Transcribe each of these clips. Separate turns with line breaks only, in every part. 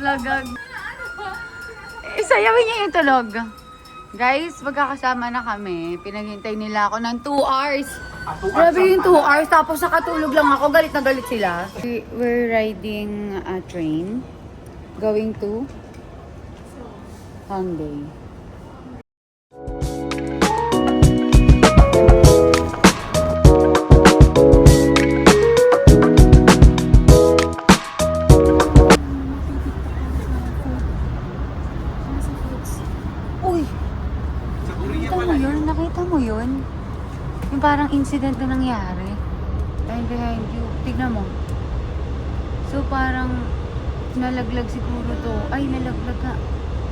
Lagag. Isayawin niya yung tulog. Guys, magkakasama na kami. Pinaghintay nila ako ng 2 hours. Grabe yung 2 hours. Tapos nakatulog lang ako. Galit na galit sila. We're riding a train. Going to Hongdae. Nakita mo yun? Yung parang incident na nangyari. Behind you. Tignan mo. So parang nalaglag siguro to. Ay, nalaglag nga.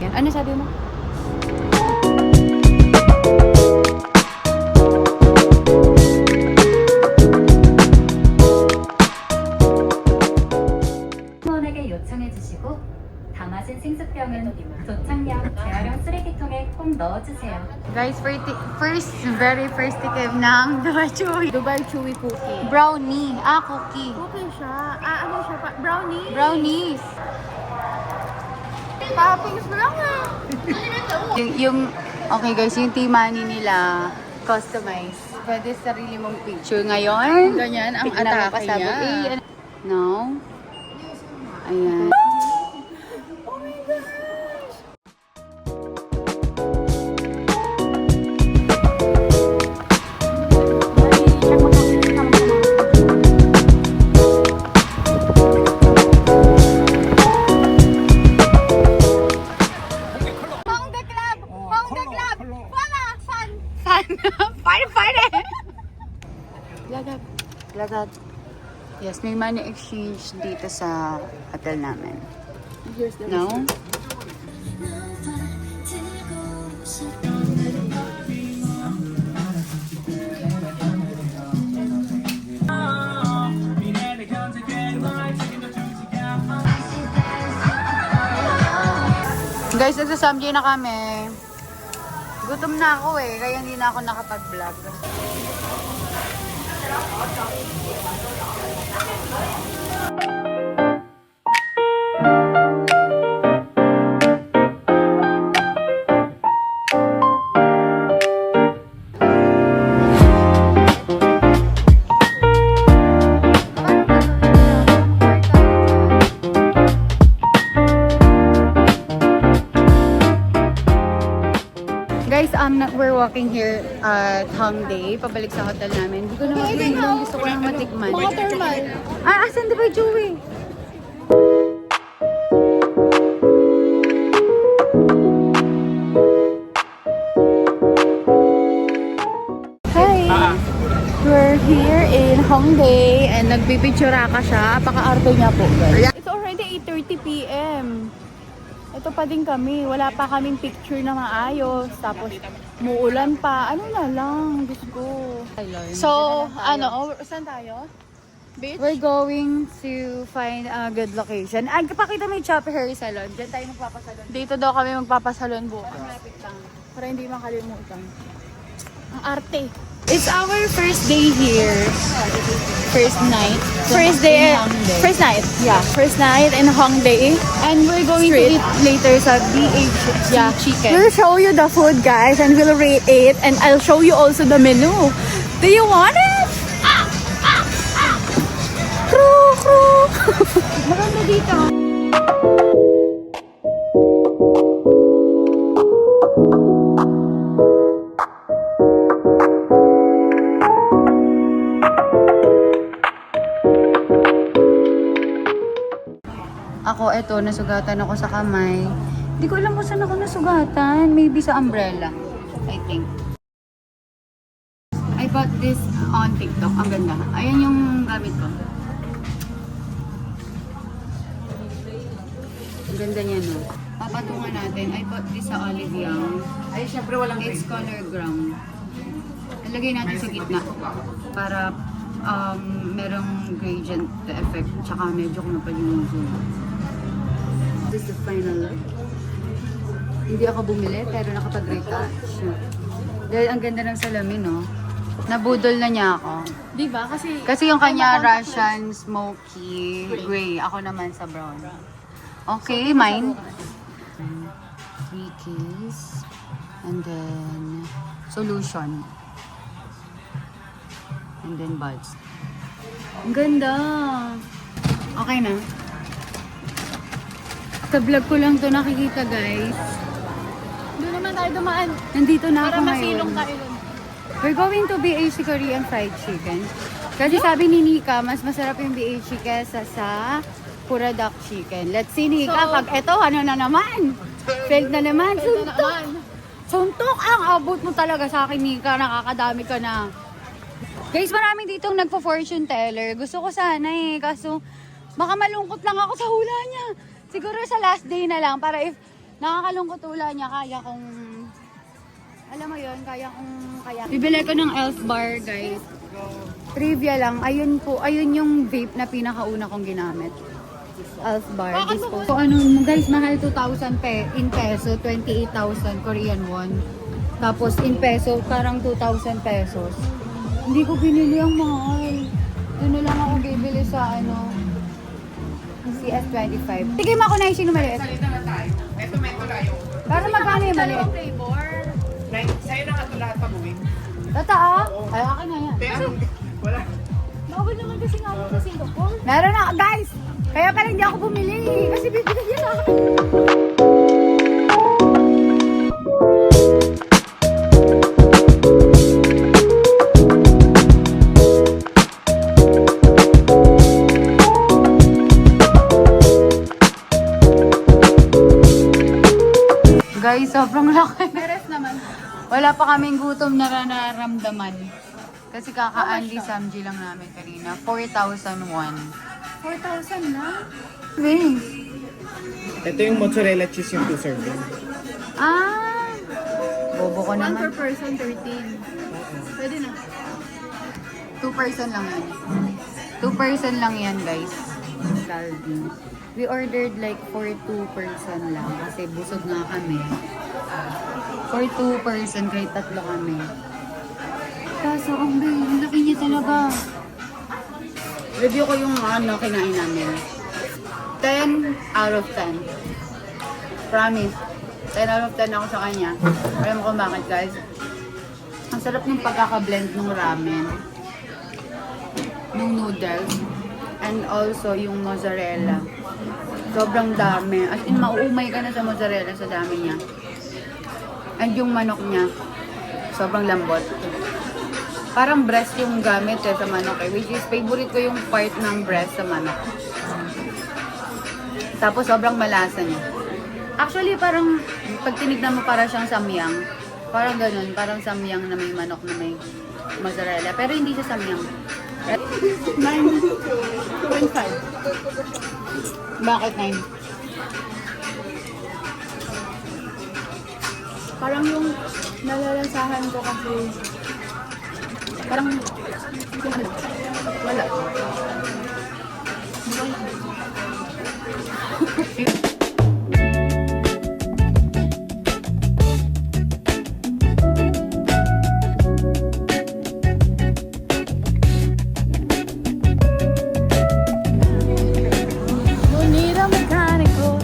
Yan. Ano sabi mo?
원에게 요청해주시고 담아진 생수병은 도착역 재활용 쓰레기통에 꼭 넣어주세요.
Guys, very first tikim ng Dubai Chewy.
Dubai Chewy cookie.
Brownie. Cookie.
Cookie siya. Ano siya? Brownie?
Brownies.
Toppings mo lang ah.
Okay guys, yung tea money nila, customize. Pwede sarili mong picture ngayon.
Ganyan ang
Tignan mo
atake
pasabog.
niya.
No? Ayan. Lagad. Yes, may money exchange dito sa hotel namin.
Here's the
No? Guys, nagsasamjay na kami. Gutom na ako eh, kaya hindi na ako nakapag-vlog. Guys, we're walking here at Hongdae, pabalik sa hotel namin. Hindi ko na mag-inom, gusto ko lang matikman.
mga thermal.
Asan Dubai Chewy? Hi! We're here in Hongdae and nagpipictura ka siya. Paka-arte niya po, guys.
It's already 8:30 p.m. Ito pa din kami. Wala pa kaming picture na maayos. Tapos, muulan pa. Ano na lang. Diyos ko. So, saan tayo? Beach?
We're going to find a good location. Pakita mo yung Choppy Hair Salon. Diyan tayo magpapasalon.
Dito daw kami magpapasalon bukas.
Malapit lang.
Para hindi makalimutan. Ang arte.
It's our first day here. First night.
First day.
In Hongdae.
First night. Yeah. First night in Hongdae.
And we're going to
Street.
eat later sa BH Chicken.
We'll show you the food, guys, and we'll rate it. And I'll show you also the menu. Do you want it? Crew, crew.
Maganda dito. Ako, eto, nasugatan ako sa kamay. Hindi ko alam kung saan ako nasugatan. Maybe sa umbrella, I think. I bought this on TikTok. Ang ganda. Ayan yung gamit ko. Ang ganda niya, no? Papatungan natin. I bought this sa Olive Young. Ay, syempre walang it's color ground. lagay natin sa gitna para merong gradient effect tsaka medyo kumapal yung zoom. This is the final look. Hindi ako bumili pero nakapag-retouch. Dahil ang ganda ng salamin, no? Nabudol na niya ako.
Di ba?
Kasi yung kanya Russian smoky gray. Ako naman sa brown. Okay, mine. 3 keys. And then solution. And then buds. Ang ganda. Okay na. Sa vlog ko lang to nakikita, guys.
Doon naman tayo dumaan.
Nandito na
Para
ako
masilong
ngayon.
tayo doon.
We're going to BH Korean Fried Chicken. Kasi sabi ni Nika, mas masarap yung BH kesa sa Pura Duck Chicken. Let's see, Nika,
So,
pag eto, ano na naman? Failed na naman.
Ito na
Suntok!
naman.
Suntok ang abot mo talaga sa akin, Nika. Nakakadami ka na. Guys, marami ditong nagpo-fortune teller. Gusto ko sana kaso baka malungkot lang ako sa hula niya. Siguro sa last day na lang para if nakakalungkot hula niya, kaya kong alam mo yun, kaya. Bibili ko ng Elf Bar, guys. Trivia lang, ayun yung vape na pinakauna kong ginamit. Elf Bar.
Bakit
This
mo
po. So, guys, mahal 2,000 in peso, 28,000 Korean won. Tapos in peso, parang 2,000 pesos. Hindi ko binili ang mahal. Doon na lang ako bibili sa CS25. Tigay mo ako na yung sino maliit.
Salita na tayo. Ito meto tayo.
Para magkano yung maliit?
Flavor.
Sa'yo na nga ito lahat pag-uwi.
Totoo? Ay, akin na yan.
Kaya wala.
Bawal naman kasi nga ako sa Singapore.
Meron na, guys! Kaya pala hindi ako bumili. Kasi bibili niya na ako. Guys, sobrang laki.
Meres naman.
Wala pa kaming gutom na nararamdaman. Kasi kaka-Anli Samji lang namin kanina. 4,001.
4,000 na?
Wait.
Ito yung mozzarella cheese yung 2 serving.
Ah! Bobo ko
1 per
naman.
person, 13. Pwede na.
2 person lang yan. 2 person lang yan, guys. Calvin. We ordered like for 2 person lang kasi busog nga kami. For 2 person, kahit 3 kami. Kaso, ang laki niya talaga. Review ko yung kinain namin. 10 out of 10. Promise. 10 out of 10 ako sa kanya. Alam mo kung bakit, guys? Ang sarap ng pagkaka-blend ng ramen. Ng noodles. And also yung mozzarella. Sobrang dami. As in, mauumay ka na sa mozzarella sa dami niya. And yung manok niya, sobrang lambot. Parang breast yung gamit sa manok which is favorite ko yung part ng breast sa manok. Tapos sobrang malasa niya. Actually, parang pag tinignan mo para siyang samyang. Parang ganun, parang samyang na may manok na may mozzarella. Pero hindi siya samyang.
9.5.
Bakit 9?
Parang yung nalalasahan ko kasi parang wala. No need a mechanical.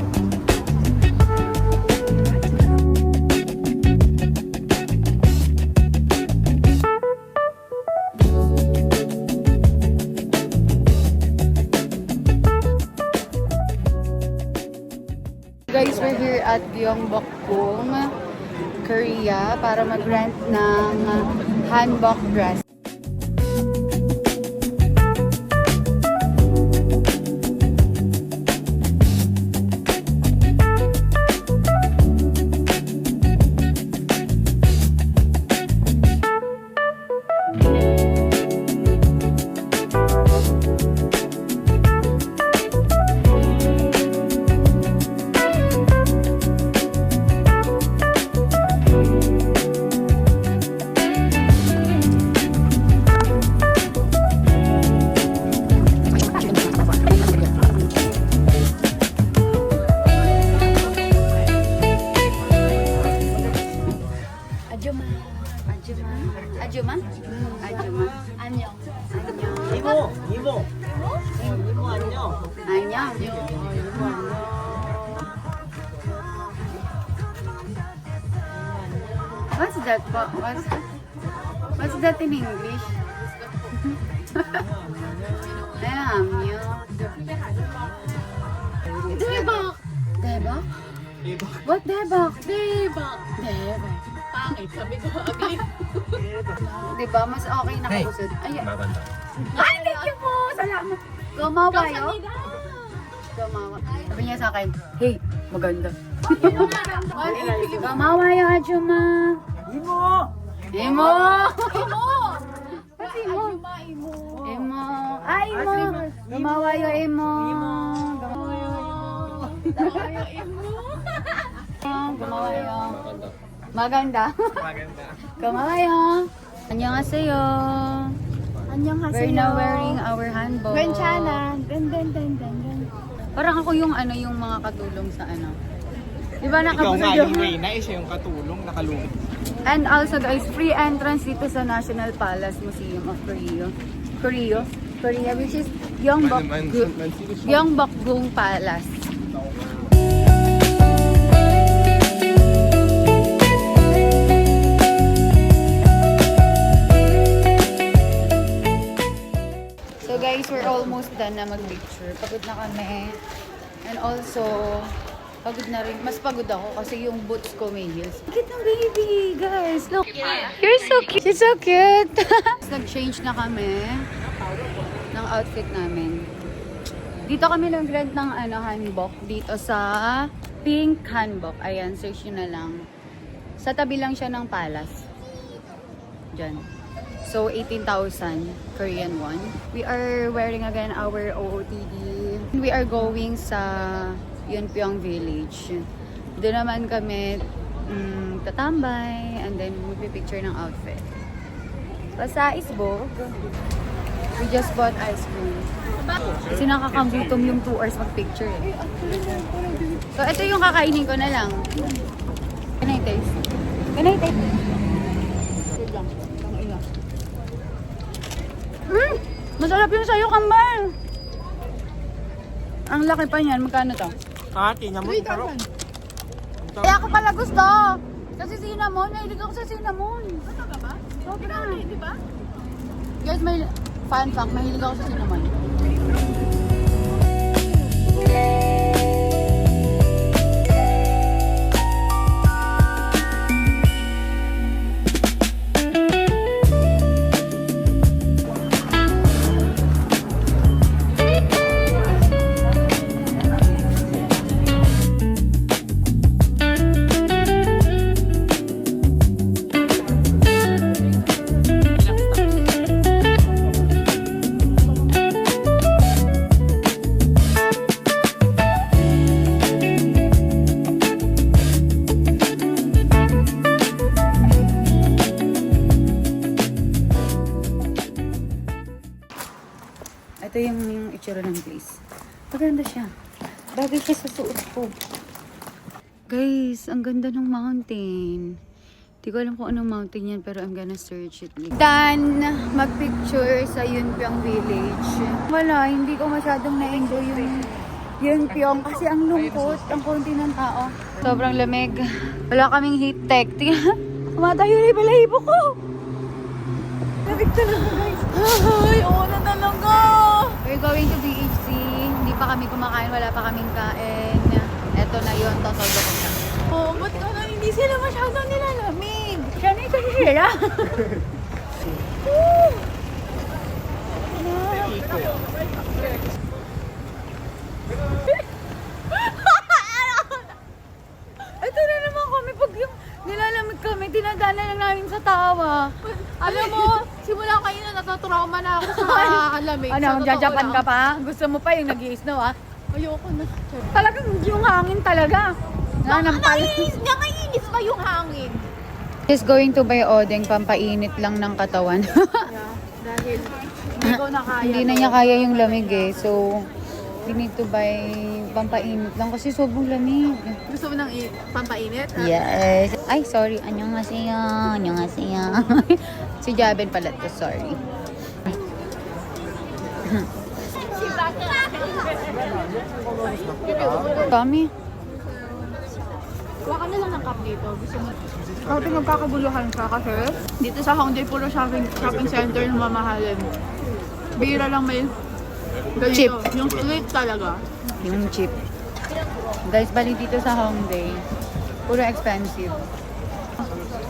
Guys, we're here at Gyeongbokgung, Korea para mag-rent ng hanbok dress.
이모. 이모 안녕.
안녕. What's that? What's that in English? Amyo. Debak. Debak? What debak? Debak.
Pangit, sabi ko, ugly.
Diba? Mas okay na kakusod. Ay,
Maganda.
ay, thank you po! Salamat. Gumawa yun? Gumawa. Sabi niya sa akin, hey, maganda. Gumawa yun, Ajuma.
이모.
Imo!
Imo!
Kasi Imo.
Imo.
Imo. Ah, Imo. Gumawa yun, Imo. Gumawa yun. Gumawa yun. Maganda.
Maganda.
Gumawa yun. Annyeonghaseyo.
Annyeonghaseyo.
We're now wearing our hanbok.
Gwenchana. Den.
Parang ako yung yung mga katulong sa ano. Di ba
Ikaw nga
nakabusog
yung Reyna, siya yung katulong, nakalungit.
And also guys, free entrance dito sa National Palace Museum of Korea, which is Gyeongbokgung Palace. So guys, we're almost done na mag-picture. Pagod na kami. And also, pagod na rin. Mas pagod ako kasi yung boots ko may heels. Cute ng baby, guys. Look. You're so cute. She's so cute. Nag-change na kami ng outfit namin. Dito kami nag-rent ng hanbok. Dito sa Pink Hanbok. Ayan, search nyo na lang. Sa tabi lang siya ng palace. Diyan. So, 18,000 Korean won. We are wearing again our OOTD. We are going sa Yeonpyeong Village. Doon naman kami tatambay and then magpipicture ng outfit. Basta isbog. We just bought ice cream. Kasi nakakagutom yung 2 hours magpicture eh. So ito yung kakainin ko na lang. Can I taste? Can I taste? Good lang. Masarap yung sayo kambal. Ang laki pa niyan. Magkano to?
Tingnan mo.
3,000.
Kaya ako pala gusto. Kasi cinnamon. Mahilig ako sa cinnamon.
Ano ka ba?
Sobra.
Di ba?
Guys, may fun fact. Mahilig ako sa cinnamon. Ito yung itsura ng place. Maganda siya. Bagay siya sa suot ko. Guys, ang ganda ng mountain. Di ko alam kung anong mountain yan, pero I'm gonna search it. Done! Magpicture sa Yeonpyeong Village. Wala, hindi ko masyadong na-enjoy yung Yeonpyeong kasi ang lungkot, ang konti ng tao. Sobrang lamig. Wala kaming heat tech. Tingnan, kumatayo na yung balahibo ko. Lamig talaga guys.
Ay, oo na talaga.
We're going to BHC. Hindi pa kami kumakain, wala pa kaming kain. Eto na yun, totodo ko siya.
Oh, ba't ano, hindi sila masyadong nilalamig?
Siya na ito sila. Ito na naman kami pag yung nilalamig kami, dinadala lang namin sa tawa.
Alam mo, simula kayo na natatrauma na ako sa lamig.
Ano,
Sa totoo
magjajapan
lang.
ka pa? Gusto mo pa yung nag-i-snow ah?
Ayoko na.
Talagang yung hangin talaga.
Nakainis pa yung hangin.
Just going to buy odeng, pampainit lang ng katawan.
Dahil hindi ko na kaya.
Hindi na niya kaya yung lamig eh. So, we need to buy pampainit lang kasi sobrang lamig.
Gusto mo nang pampainit?
Yes. Ay, sorry. Annyeonghaseyo. Annyeonghaseyo. Si Jaben pala to, sorry. Dami.
Kuha ka na lang ng cup dito. Gusto mo? Kasi magkakaguluhan ka kasi dito sa Hongdae puro shopping center na mamahalin. Bira lang may ganito.
Cheap.
Yung sweet talaga.
Yung cheap. Guys, bali dito sa Hongdae, puro expensive.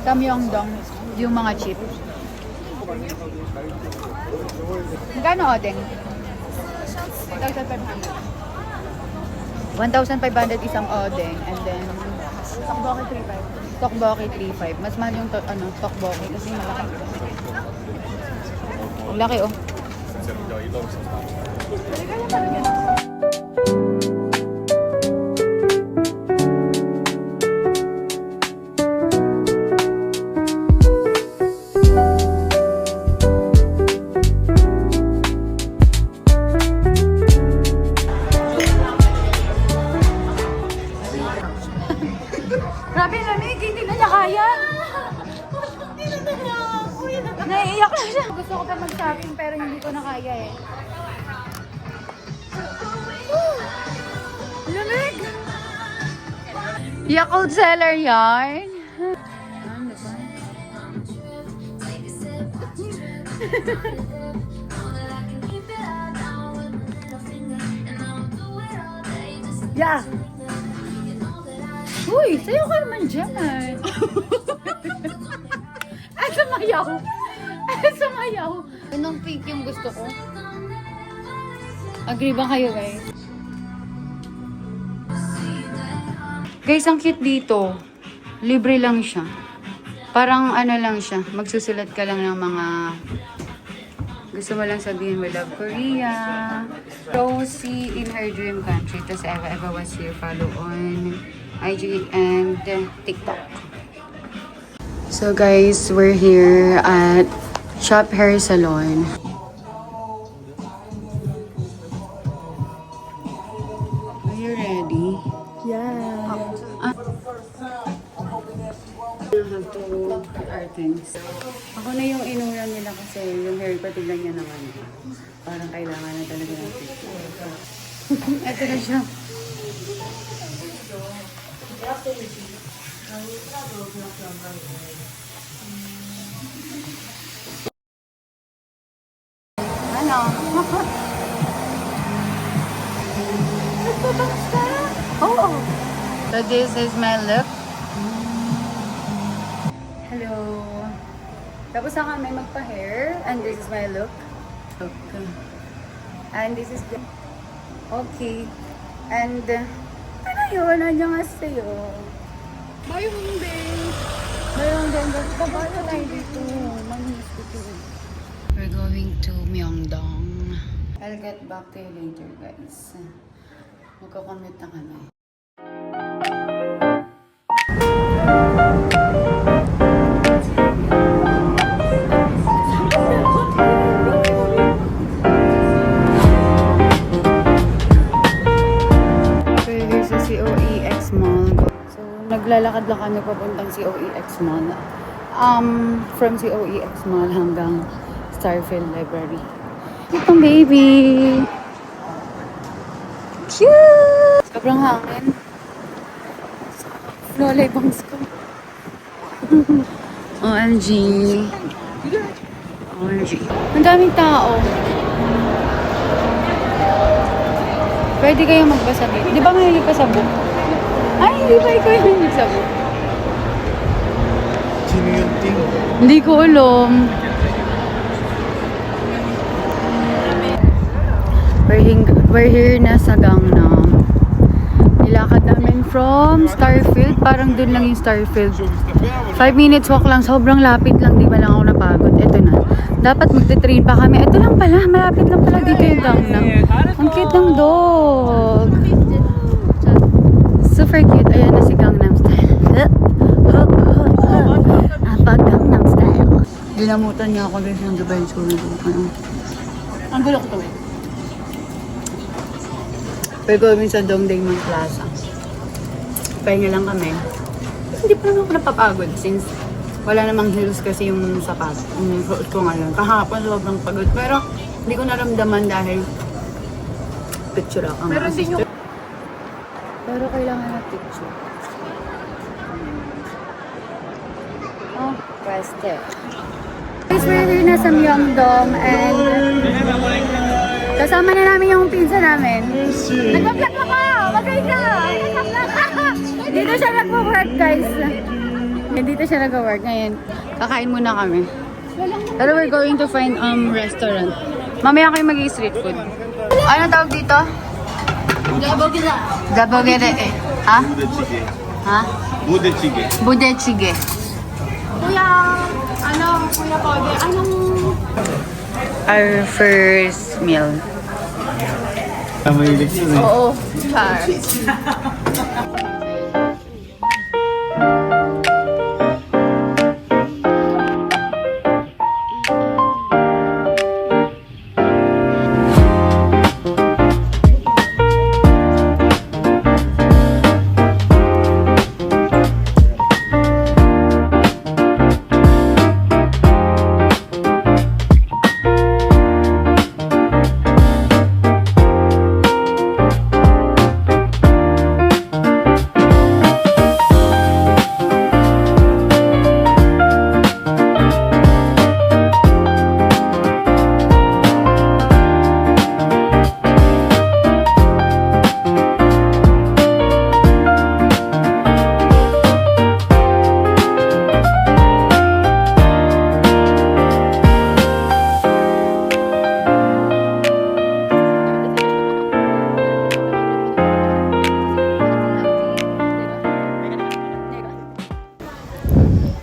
Sa Myeongdong, yung mga cheap. Magkano odeng? 1,500 isang odeng, and then
Tokboki 3.5.
tteokbokki 3,500. Mas mahal yung tteokbokki kasi malaki. Ang laki oh. Grabe lamig, hindi na niya kaya. Naiiyak na siya. Gusto ko pa mag-shopping pero hindi ko na kaya eh. Lamig! Yakult Seller yarn. Ano ba? Yeah! Uy, sayo ka naman dyan. Ay, sumayaw. Ay, sumayaw. Anong pink yung gusto ko? Agree ba kayo, guys? Guys, ang cute dito. Libre lang siya. Parang ano lang siya. Magsusulat ka lang ng mga gusto mo lang sabihin, we love Korea. Rosie in her dream country. Tapos Eva was here. Follow on IG and TikTok. So guys, we're here at Shop Hair Salon. Are you ready?
Yeah.
I have to put our things. Ako na yung inuna nila kasi yung hair ko tignan niya naman. Parang kailangan na talaga natin. Ito na siya. Ano? Oh! So this is my look. Hello. Tapos na kami magpa-hair. And this is my look. And this is the... Okay. And... ano yun? Nandiyan nga sa'yo.
Bye, Hongdae!
Mayroon din. Babae na tayo dito. Maninis ko to. We're going to Myeongdong. I'll get back to you later, guys. Magkakommute na kami. Okay, here's the COEX Mall. So, naglalakad lang kami papuntang COEX Mall. From COEX Mall hanggang Starfield Library. Itong baby! Cute! Sobrang hangin. Lolay bangs ko. OMG. OMG. Ang daming tao. Pwede kayo magbasa dito. Di ba mahilig ka sa book? Ay, hindi ba ikaw yung mahilig sa book?
Sino yung team?
Hindi ko alam. We're here na sa Gangnam. Nilakad namin from Starfield. Parang dun lang yung Starfield. 5 minutes walk lang. Sobrang lapit lang. Di ba lang ako napagod. Ito na. Dapat magte-train pa kami. Ito lang pala. Malapit lang pala dito yung Gangnam. Ang cute ng dog. Super cute. Ayan na si Gangnam Style. Pag Gangnam Style. Dinamutan niya ako guys ng Dubai School.
Ang gulo ko to eh.
Pero kami sa Dongdaemun Plaza. Pahinga lang kami. Hindi pa naman ako napapagod since wala namang heels kasi yung sapat. Yung suot ko ngayon. Kahapon sobrang pagod. Pero
Hindi ko naramdaman dahil picture ako. Pero kailangan na picture. Oh, pweste. Guys, we're here na sa Myeongdong and kasama na namin yung pinsa namin. Nag-vlog ako! Mag-guide ka! Dito siya nag-work, guys. Dito siya nag-work ngayon. Kakain muna kami. Pero we're going to find restaurant. Mamaya kayo mag-i-street food. Ano tawag dito? Jabogere. Ha?
부대찌개.
Ha?
부대찌개.
Budechige.
Kuya, Kuya Pode, anong...
Our first meal.
Mahilig yun eh.
Oo. Char.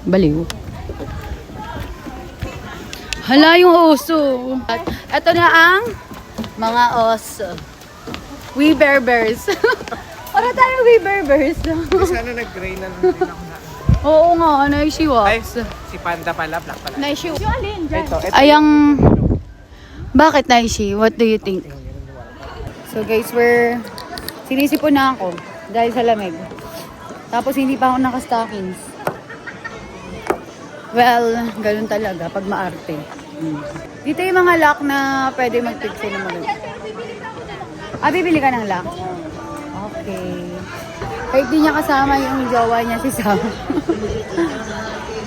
Baliw. Hala yung oso. At ito na ang mga oso. We Bear Bears. Para tayo We Bear Bears.
Sana nag-gray na rin ako na.
Oo nga, Naishi
Ay,
Walks.
si Panda pala, black pala.
Naishi
Yung alin, dyan?
Ito.
Ayang... Bakit Naishi? What do you think? So guys, sinisipon na ako dahil sa lamig. Tapos hindi pa ako naka-stockings. Well, ganun talaga pag maarte. Dito yung mga lock na pwede mag-picture na maganda. Ah, bibili ka ng lock? Okay. Kahit di niya kasama yung jowa niya si Sam.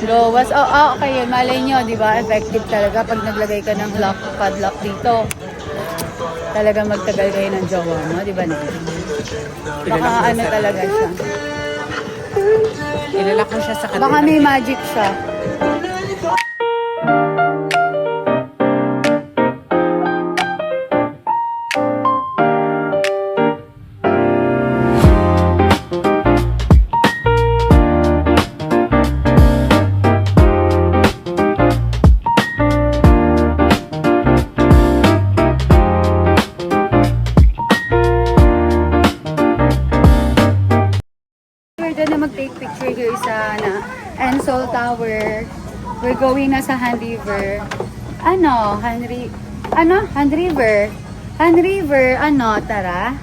Jowas. Oh, okay yun. Malay nyo, di ba? Effective talaga pag naglagay ka ng lock, padlock dito. Talaga magtagal kayo ng jowa mo, di ba na? Baka ano talaga siya.
Ilalak mo siya sa kanila.
Baka may magic siya. We're gonna mag-take picture here sa Ensol Tower. We're going na sa Han River. Han River. Han River, tara.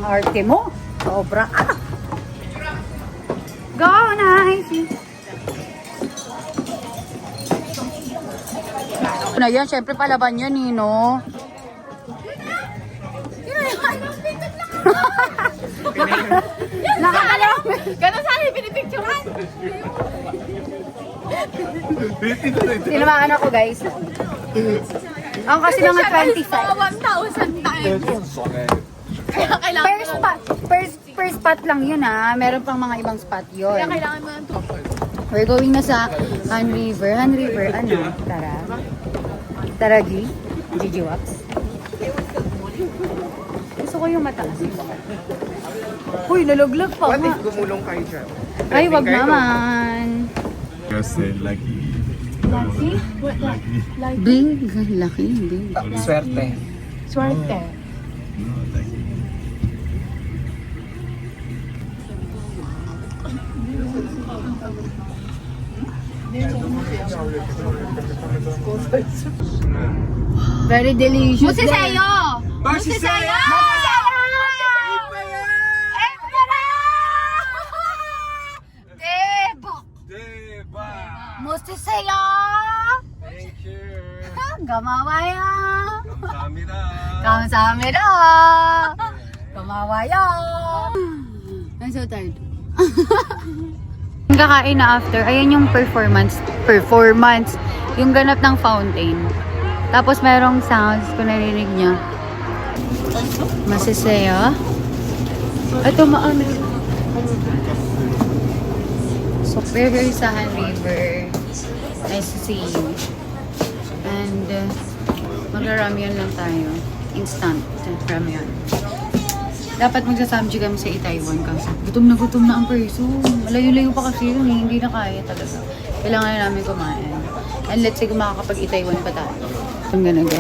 Arte mo. Sobra. Go, nice. Na yan, syempre palaban yan, no? Nakakalaw.
Ganun sana yung pinipicturean.
Tinamaan ako, guys. Ang kasi mga 25.
Mga 1,000 times. Kaya kailangan
Per spot lang yun, meron pang mga ibang spot yun.
Kaya kailangan mo ng 2.
We're going na sa Han River. Han River, tara. Tara, G. Gigi Wax. Gusto ko yung mataas. Uy, nalaglag pa.
What if gumulong kayo dyan?
Ay, wag
Kayo?
naman.
Kasi lucky.
Big. Laki, big.
Swerte.
Swerte. Very delicious.
Musiseyo!
Musiseyo!
Debo!
Diba?
Musiseyo!
Thank you.
감사합니다.
감사합니다.
감사합니다. Kamawaya. I'm so tired. Yung kakain na after, ayan yung performance, yung ganap ng fountain. Tapos merong sounds kung narinig niya. Masasaya. Ito maano. So, we're here sa Han River. Nice to see you. And, magra-ramyun lang tayo. Instant ramyun. Dapat magsasamji kami sa Taiwan kasi gutom na ang person. Malayo-layo pa kasi yun eh. Hindi na kaya talaga. Kailangan na namin kumain. And let's say kung makakapag-Taiwan pa tayo. I'm gonna go.